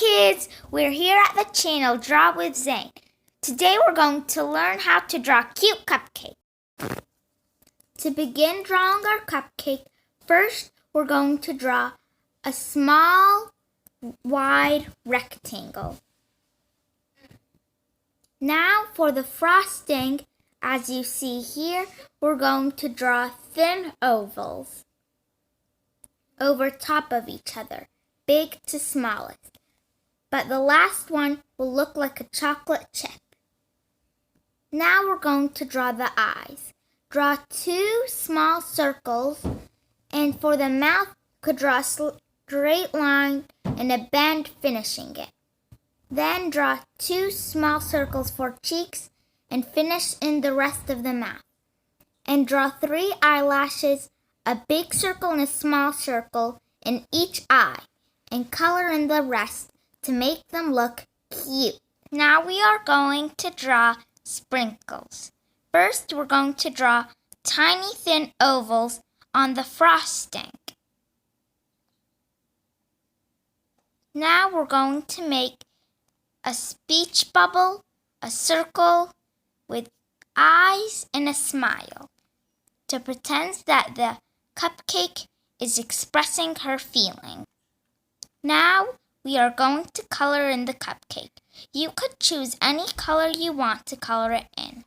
kids, we're here at the channel Draw with Zane. Today we're going to learn how to draw a cute cupcake. To begin drawing our cupcake, first we're going to draw a small, wide rectangle. Now for the frosting, as you see here, we're going to draw thin ovals over top of each other, big to smallest. But the last one will look like a chocolate chip. Now we're going to draw the eyes. Draw 2 small circles, and for the mouth, you could draw a straight line and a bend finishing it. Then draw 2 small circles for cheeks and finish in the rest of the mouth. And draw 3 eyelashes, a big circle and a small circle in each eye, and color in the rest to make them look cute. Now we are going to draw sprinkles. First, we're going to draw tiny thin ovals on the frosting. Now we're going to make a speech bubble, a circle with eyes and a smile to pretend that the cupcake is expressing her feeling. Now we are going to color in the cupcake. You could choose any color you want to color it in.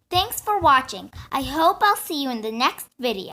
Thanks for watching. I hope I'll see you in the next video.